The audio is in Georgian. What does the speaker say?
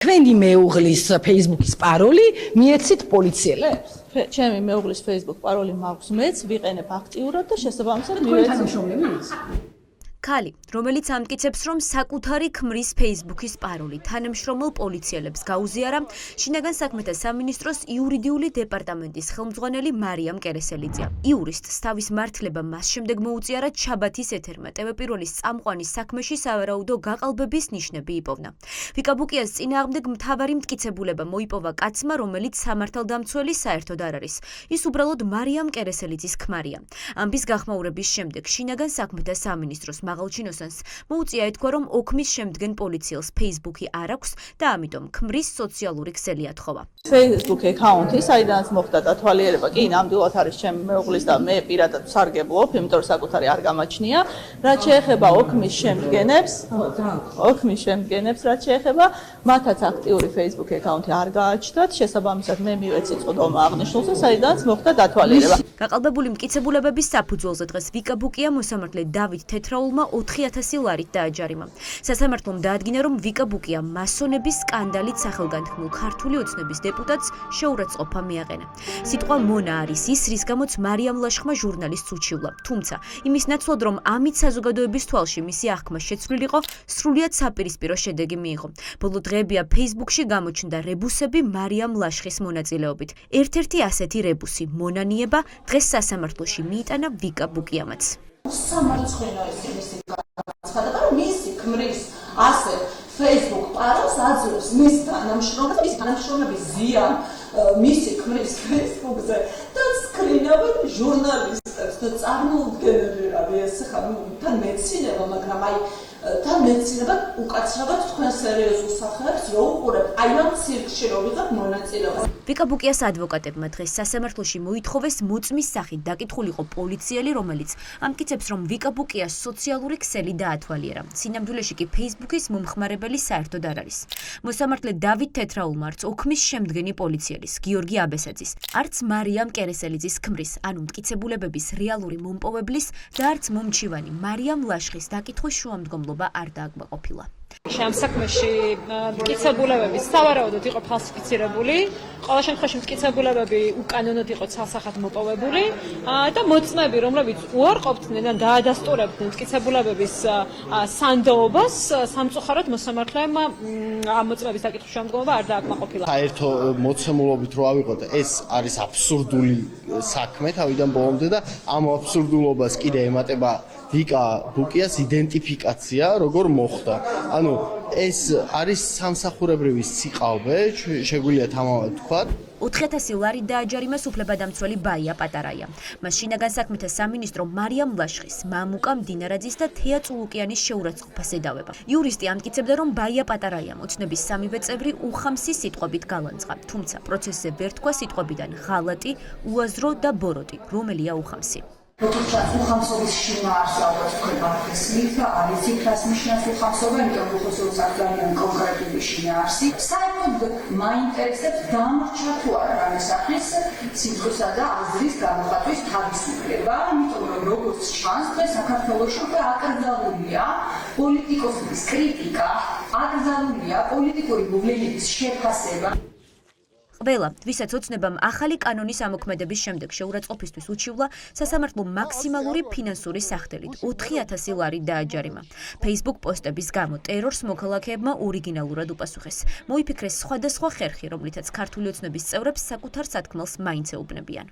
თქვენი მეუღლის Facebook-ის პაროლი მიეცით პოლიციელებს? ჩემი მეუღლის Facebook პაროლი მაქვს მეც, ვიყენებ აქტიურად და შესაბამისად მივეცით. ქალი, რომელიც ამტკიცებს, რომ საკუთარი ქმრის Facebook-ის პაროლი თანამშრომელ პოლიციელებს გაუზიარა, შინაგან საქმეთა სამინისტროს იურიდიული დეპარტამენტის ხელმძღვანელი მარიამ კერესელიძეა. იურისტს თავის მართლება მას შემდეგ მოუწიარა ჩაბათის ეთერმა TV1-ის წამყვანის საქმეში სავარაუდო გაყალბების ნიშნები იპოვნა. ვიკაბუკიას წინააღმდეგ მთავარი მტკიცებულება მოიპოვა კაცმა, რომელიც სამართალდამცველი საერთოდ არ არის. ის უბრალოდ მარიამ კერესელიძის ქმარია. ამბის გახმაურების შემდეგ შინაგან საქმეთა სამინისტროს მაღალჩინოსანს მოუწია ეთქვა, რომ ოქმის შემდგენ პოლიციელს Facebook-ი არ აქვს და ამიტომ ქმრის სოციალური ქსელი ათხოვა. Facebook აკაუნთი, საიდანაც მოხდა დათვალიერება, კი ნამდვილად არის ჩემი მეუღლის და მე პირადად სარგებლობ, იმიტომ რომ საკუთარი არ გამაჩნია. რაც შეეხება ოქმის შემდგენებს, რაც შეეხება მათაც აქტიური Facebook აკაუნთი არ გააჩნდათ, შესაბამისად მე მივეცი წოდომა აღნიშნულზე, საიდანაც მოხდა დათვალიერება. გაყალბებული მტკიცებულებების საფუძველზე დღეს ვიკაბუკია მოსამართლე დავით თეთრაულმა 4000 ლარით დააჯარიმა. სასამართლომ დაადგინა, რომ ვიკაბუკია მასონების სკანდალით სახელგანთქმულ ქართული ოცნების დეპუტატს შეურაცხყოფა მიაყენა. სიტყვა მონა არის ის, რის გამოც მარიამ ლაშხმა ჟურნალისტს უჩივლა. თუმცა, იმის ნაცვლად, რომ ამით საზოგადოების თვალში მისი აღქმა შეცვლილიყო, სრულიად საპირისპირო შედეგი მიიღო. ბოლო დღეებია Facebook-ში გამოჩნდა რებუსები მარიამ ლაშხის მონაწილეობით. ერთ-ერთი ასეთი რებუსი, მონანიება, დღეს სასამართლოში მიიტანა ვიკაბუკიამაც. სამარცხვინო ის მისი განაცხადება, რომ მისი ქმრის ასე Facebook პაროლს აძლევს მის თანამშრომლებს, მისი თანამშრომლების ზიან მისი ქმრის Facebook-ზე და სკრინავენ ჟურნალისტებს და წარმოუდგენელი არის ეს ხა თან მეცინება, მაგრამ აი თან მეცინება უკაცრავად თქვენ სერიოზულ სახეებს რო უყურებთ, აი ამ ცირკში რო ვიღებ მონაწილეობას. ვიკაბუკიას ადვოკატებმა დღეს სასამართლოში მოითხოვეს მოწმის სახით დაკითხულიყო პოლიციელი, რომელიც ამტკიცებს, რომ ვიკაბუკიას სოციალური ქსელი დაათვალიერა. სინამდვილეში კი Facebook-ის მომხმარებელი საერთოდ არ არის. მოსამართლე დავით თეთრაულმა არც ოქმის შემდგენი პოლიციელის გიორგი აბესაძის, არც მარიამ კერესელიძის ქმრის, ანუ მტკიცებულებების რეალური მომპოვებლის და არც მომჩივანი მარიამ ლაშხის დაკითხვის შუამდგომლობა არ დააკმაყოფილა. ამ საქმეში მტკიცებულებები სავარაუდოდ იყო ფალსიფიცირებული, ყოველ შემთხვევაში მტკიცებულებები უკანონოდ იყო ცალსახად მოპოვებული და მოწმები, რომლებიც უარყოფდნენ და დაადასტურებდნენ მტკიცებულებების სანდოობას, სამწუხაროდ მოსამართლემ ამ მოწმების დაკითხვის შემდგომლობა არ დააკმაყოფილა. საერთო მოცემულობით რო ავიღოთ, ეს არის აბსურდული საქმე თავიდან ბოლომდე და ამ აბსურდულობას კიდე ემატება ვიკაბუკიას იდენტიფიკაცია, როგორ მოხდა. ანუ ეს არის სამსახურებრივი სიყალბე, შეგვიძლია თამამად თქვა. 4000 ლარი დააჯარიმეს უფლებადამცველი ბაია პატარაია. მას შინაგან საქმეთა სამინისტრო მარიამ ლაშხის, მამუკა მდინარაძის და თეა წულუკიანის შეურაცხყოფას ედავება. იურისტი ამტკიცებდა, რომ ბაია პატარაიამ ოცნების სამივე წევრი უხამსი სიტყვებით გალანძღა. თუმცა პროცესზე ვერ თქვა სიტყვებიდან ღალატი, უაზრო და ბოროტი, რომელია უხამსი. როგორც უხამსობის შინაარსი ალბათ თქვენ მართლით არის ციფრას ნიშნავს უხამსობა, იმიტომ რომ უხამსობაც არ ძალიან კონკრეტული შინაარსი. საერთოდ მაინტერესებს დამრჩა თუ არა განსახის სიტყვისა და აზრის გამოხატვის თავისუფლება, იმიტომ რომ როგორც ჩანს, დღეს საქართველოში უკვე აკრძალულია პოლიტიკოსების კრიტიკა, აკრძალულია პოლიტიკური მოვლენების შეფასება. ყველა, ვისაც ოცნებამ ახალი კანონის ამოქმედების შემდეგ შეურაცხყოფისთვის უჩივლა, სასამართლო მაქსიმალური ფინანსური სახდელით 4000 ლარი დააჯარიმა. Facebook პოსტების გამო ტერორს მოქალაქეებმა ორიგინალურად უპასუხეს. მოიფიქრეს სხვადასხვა ხერხი, რომლითაც ქართული ოცნების წევრებს საკუთარ სათქმელს მაინც ეუბნებიან.